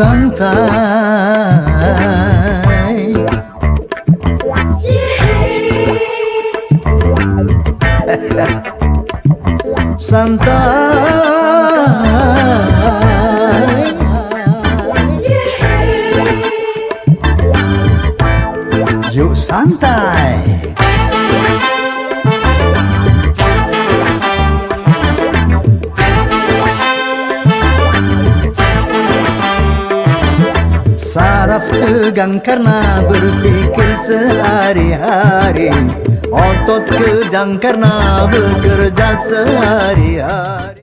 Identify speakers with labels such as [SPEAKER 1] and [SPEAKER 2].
[SPEAKER 1] santai. Santai. Yuk santai. Saraf tegang karena berpikir sehari-hari, otot kejang karena bekerja sehari-hari.